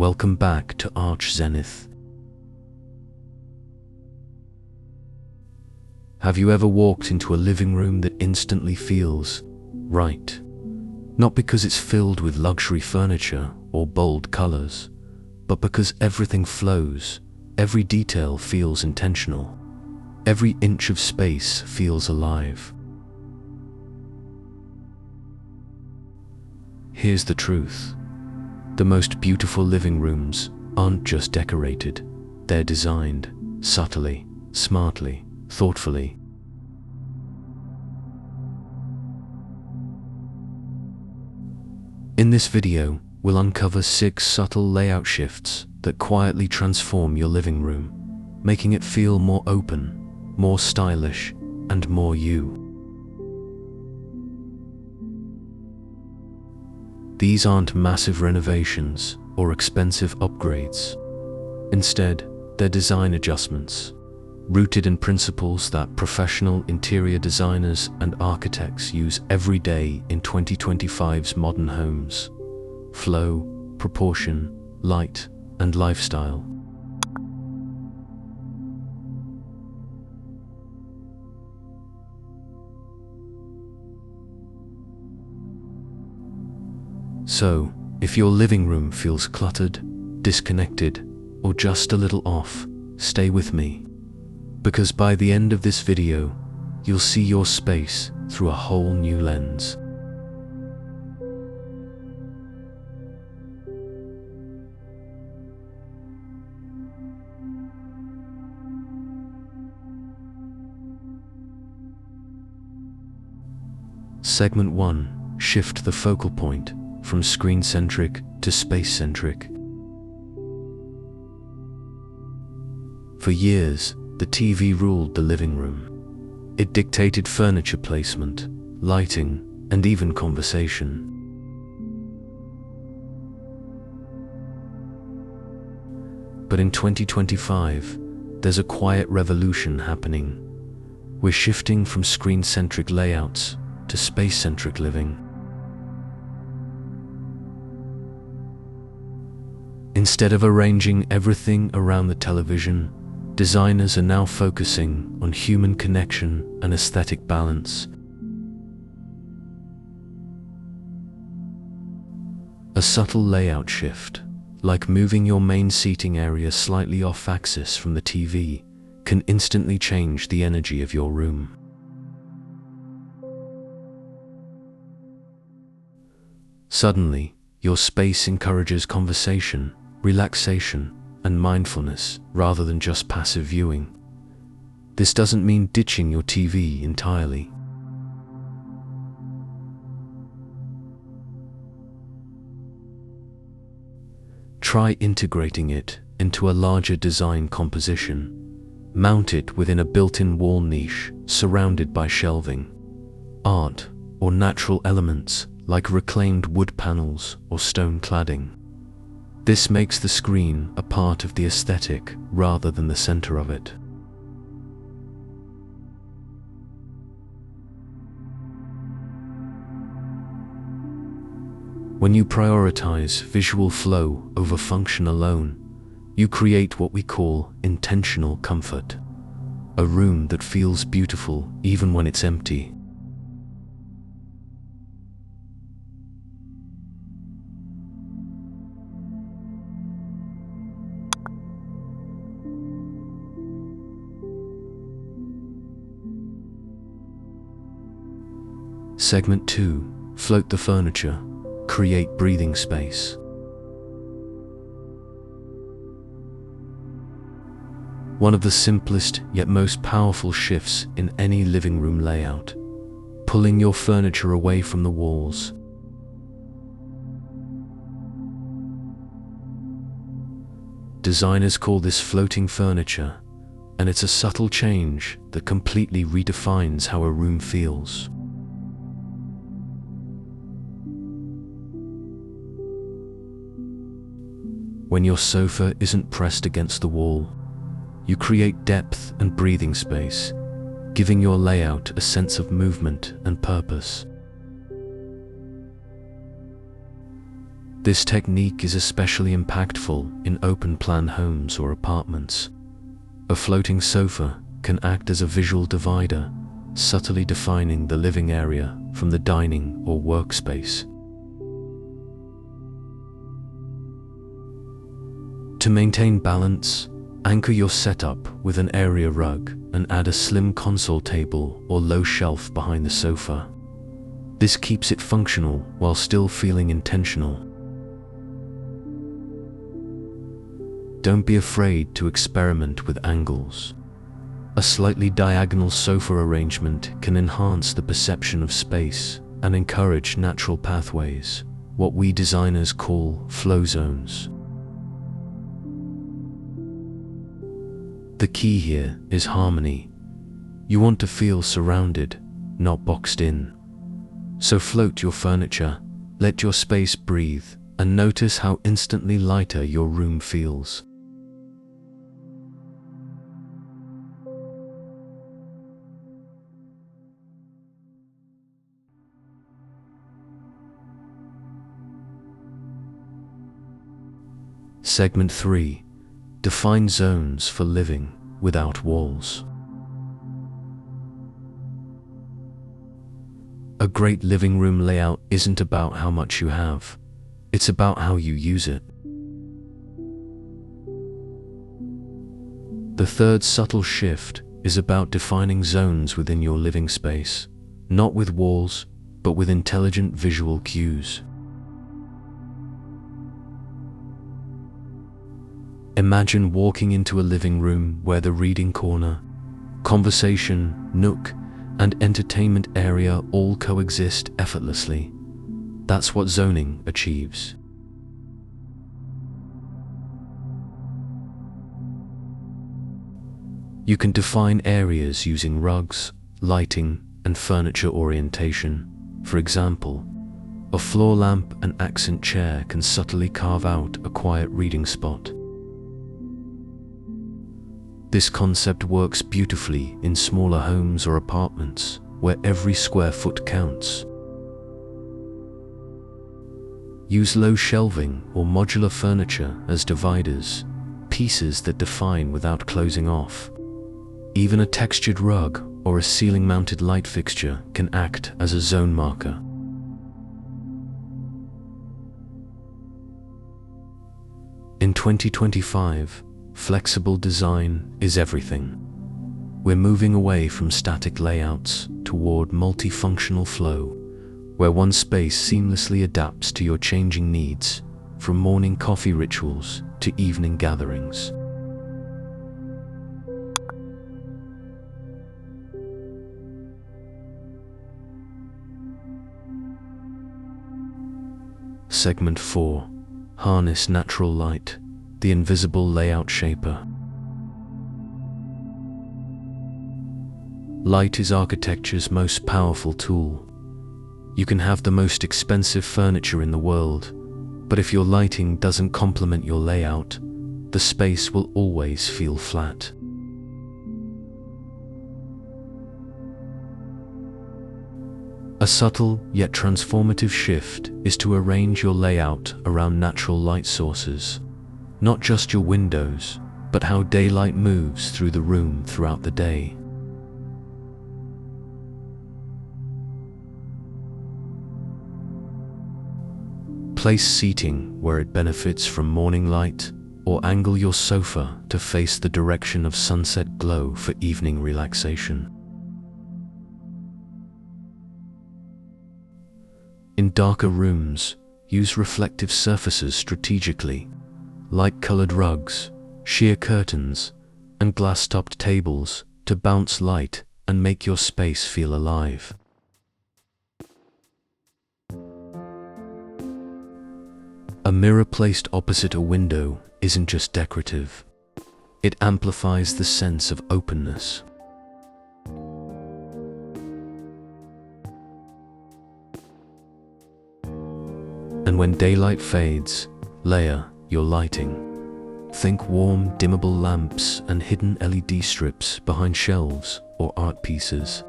welcome back to Arch Zenith. Have you ever walked into a living room that instantly feels right? Not because it's filled with luxury furniture or bold colors, but because everything flows, every detail feels intentional, every inch of space feels alive. Here's the truth. The most beautiful living rooms aren't just decorated, they're designed subtly, smartly, thoughtfully. In this video, we'll uncover 6 subtle layout shifts that quietly transform your living room, making it feel more open, more stylish, and more you. These aren't massive renovations or expensive upgrades. Instead, they're design adjustments, rooted in principles that professional interior designers and architects use every day in 2025's modern homes: flow, proportion, light, and lifestyle. So, if your living room feels cluttered, disconnected, or just a little off, stay with me. Because by the end of this video, you'll see your space through a whole new lens. Segment 1. Shift the focal point from screen-centric to space-centric. For years, the TV ruled the living room. It dictated furniture placement, lighting, and even conversation. But in 2025, there's a quiet revolution happening. We're shifting from screen-centric layouts to space-centric living. Instead of arranging everything around the television, designers are now focusing on human connection and aesthetic balance. A subtle layout shift, like moving your main seating area slightly off-axis from the TV, can instantly change the energy of your room. Suddenly, your space encourages conversation, relaxation, and mindfulness rather than just passive viewing. This doesn't mean ditching your TV entirely. Try integrating it into a larger design composition. Mount it within a built-in wall niche surrounded by shelving, art, or natural elements like reclaimed wood panels or stone cladding. This makes the screen a part of the aesthetic rather than the center of it. When you prioritize visual flow over function alone, you create what we call intentional comfort, a room that feels beautiful even when it's empty. Segment 2. Float the furniture. Create breathing space. One of the simplest yet most powerful shifts in any living room layout, pulling your furniture away from the walls. Designers call this floating furniture, and it's a subtle change that completely redefines how a room feels. When your sofa isn't pressed against the wall, you create depth and breathing space, giving your layout a sense of movement and purpose. This technique is especially impactful in open-plan homes or apartments. A floating sofa can act as a visual divider, subtly defining the living area from the dining or workspace. To maintain balance, anchor your setup with an area rug and add a slim console table or low shelf behind the sofa. This keeps it functional while still feeling intentional. Don't be afraid to experiment with angles. A slightly diagonal sofa arrangement can enhance the perception of space and encourage natural pathways, what we designers call flow zones. The key here is harmony. You want to feel surrounded, not boxed in. So float your furniture, let your space breathe, and notice how instantly lighter your room feels. Segment 3. Define zones for living without walls. A great living room layout isn't about how much you have, it's about how you use it. The third subtle shift is about defining zones within your living space, not with walls, but with intelligent visual cues. Imagine walking into a living room where the reading corner, conversation nook, and entertainment area all coexist effortlessly. That's what zoning achieves. You can define areas using rugs, lighting, and furniture orientation. For example, a floor lamp and accent chair can subtly carve out a quiet reading spot. This concept works beautifully in smaller homes or apartments, where every square foot counts. Use low shelving or modular furniture as dividers, pieces that define without closing off. Even a textured rug or a ceiling-mounted light fixture can act as a zone marker. In 2025, flexible design is everything. We're moving away from static layouts toward multifunctional flow, where one space seamlessly adapts to your changing needs, from morning coffee rituals to evening gatherings. Segment 4. Harness natural light, the invisible layout shaper. Light is architecture's most powerful tool. You can have the most expensive furniture in the world, but if your lighting doesn't complement your layout, the space will always feel flat. A subtle yet transformative shift is to arrange your layout around natural light sources. Not just your windows, but how daylight moves through the room throughout the day. Place seating where it benefits from morning light, or angle your sofa to face the direction of sunset glow for evening relaxation. In darker rooms, use reflective surfaces strategically. Light-colored rugs, sheer curtains, and glass-topped tables to bounce light and make your space feel alive. A mirror placed opposite a window isn't just decorative. It amplifies the sense of openness. And when daylight fades, layer your lighting. Think warm, dimmable lamps and hidden LED strips behind shelves or art pieces.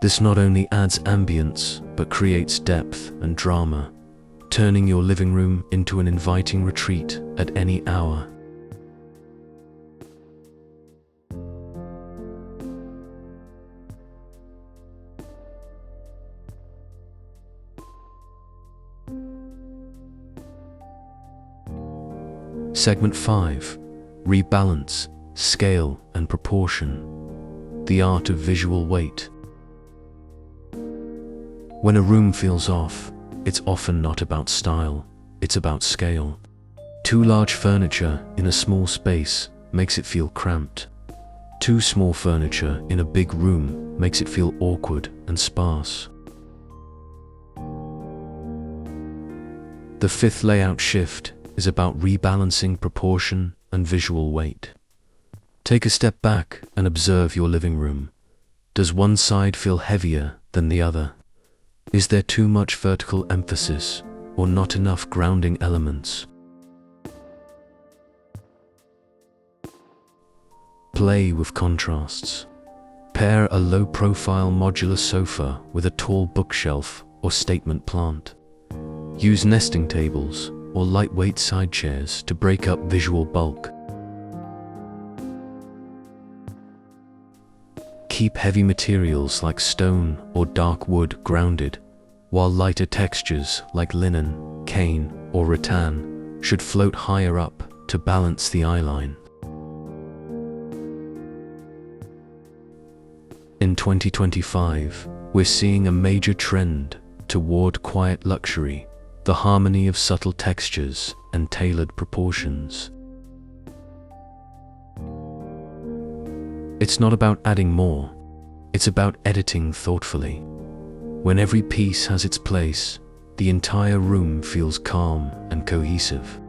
This not only adds ambience, but creates depth and drama, turning your living room into an inviting retreat at any hour. Segment 5. Rebalance, scale and proportion. The art of visual weight. When a room feels off, it's often not about style, it's about scale. Too large furniture in a small space makes it feel cramped. Too small furniture in a big room makes it feel awkward and sparse. The fifth layout shift is about rebalancing proportion and visual weight. Take a step back and observe your living room. Does one side feel heavier than the other? Is there too much vertical emphasis or not enough grounding elements? Play with contrasts. Pair a low-profile modular sofa with a tall bookshelf or statement plant. Use nesting tables or lightweight side chairs to break up visual bulk. Keep heavy materials like stone or dark wood grounded, while lighter textures like linen, cane, or rattan should float higher up to balance the eyeline. In 2025, we're seeing a major trend toward quiet luxury, the harmony of subtle textures and tailored proportions. It's not about adding more, it's about editing thoughtfully. When every piece has its place, the entire room feels calm and cohesive.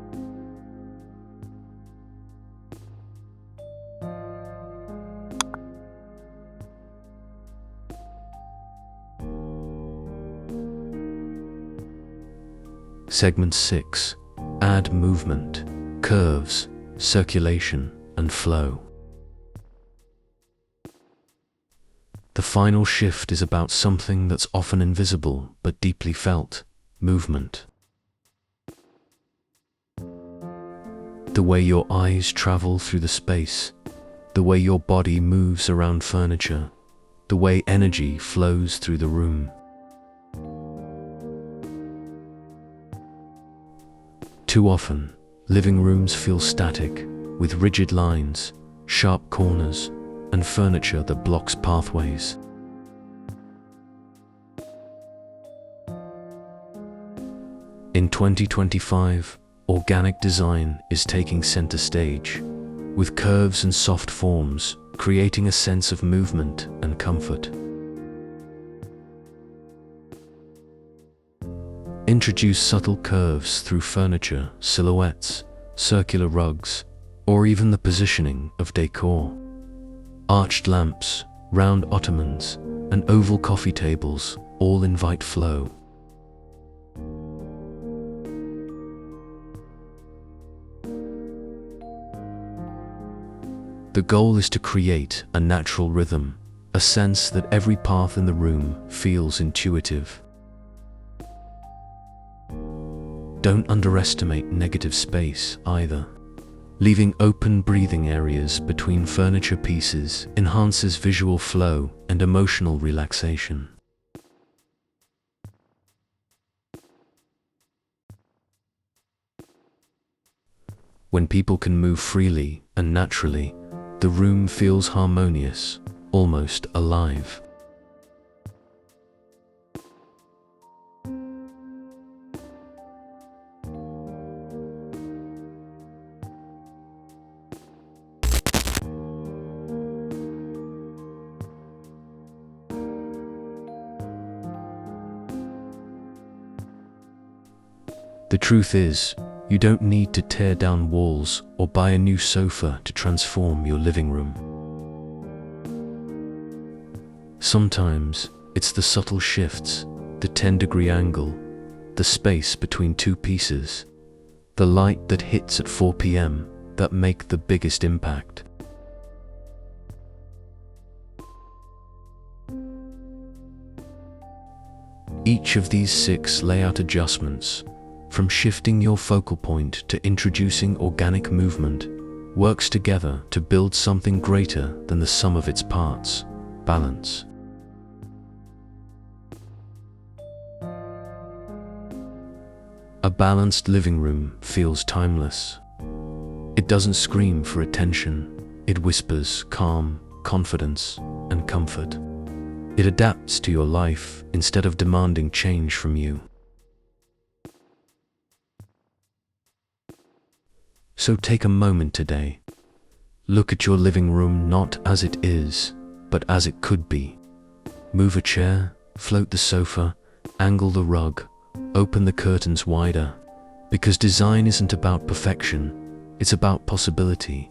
Segment 6. Add movement, curves, circulation, and flow. The final shift is about something that's often invisible but deeply felt: movement. The way your eyes travel through the space, the way your body moves around furniture, the way energy flows through the room. Too often, living rooms feel static, with rigid lines, sharp corners, and furniture that blocks pathways. In 2025, organic design is taking center stage, with curves and soft forms creating a sense of movement and comfort. Introduce subtle curves through furniture, silhouettes, circular rugs, or even the positioning of decor. Arched lamps, round ottomans, and oval coffee tables all invite flow. The goal is to create a natural rhythm, a sense that every path in the room feels intuitive. Don't underestimate negative space either. Leaving open breathing areas between furniture pieces enhances visual flow and emotional relaxation. When people can move freely and naturally, the room feels harmonious, almost alive. The truth is, you don't need to tear down walls or buy a new sofa to transform your living room. Sometimes it's the subtle shifts, the 10-degree angle, the space between two pieces, the light that hits at 4 p.m. that make the biggest impact. Each of these 6 layout adjustments, from shifting your focal point to introducing organic movement, works together to build something greater than the sum of its parts: balance. A balanced living room feels timeless. It doesn't scream for attention, it whispers calm, confidence, and comfort. It adapts to your life instead of demanding change from you. So take a moment today. Look at your living room not as it is, but as it could be. Move a chair, float the sofa, angle the rug, open the curtains wider, because design isn't about perfection, it's about possibility.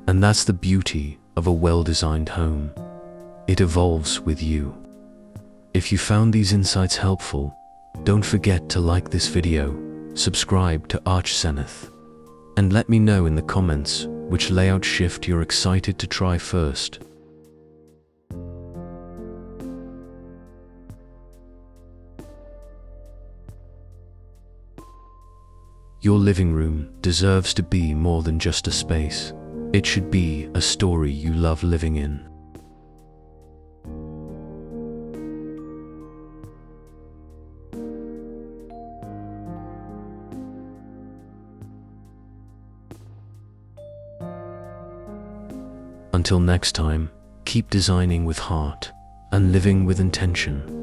And that's the beauty of a well-designed home. It evolves with you. If you found these insights helpful, don't forget to like this video, subscribe to Arch Zenith, and let me know in the comments which layout shift you're excited to try first. Your living room deserves to be more than just a space. It should be a story you love living in. Until next time, keep designing with heart and living with intention.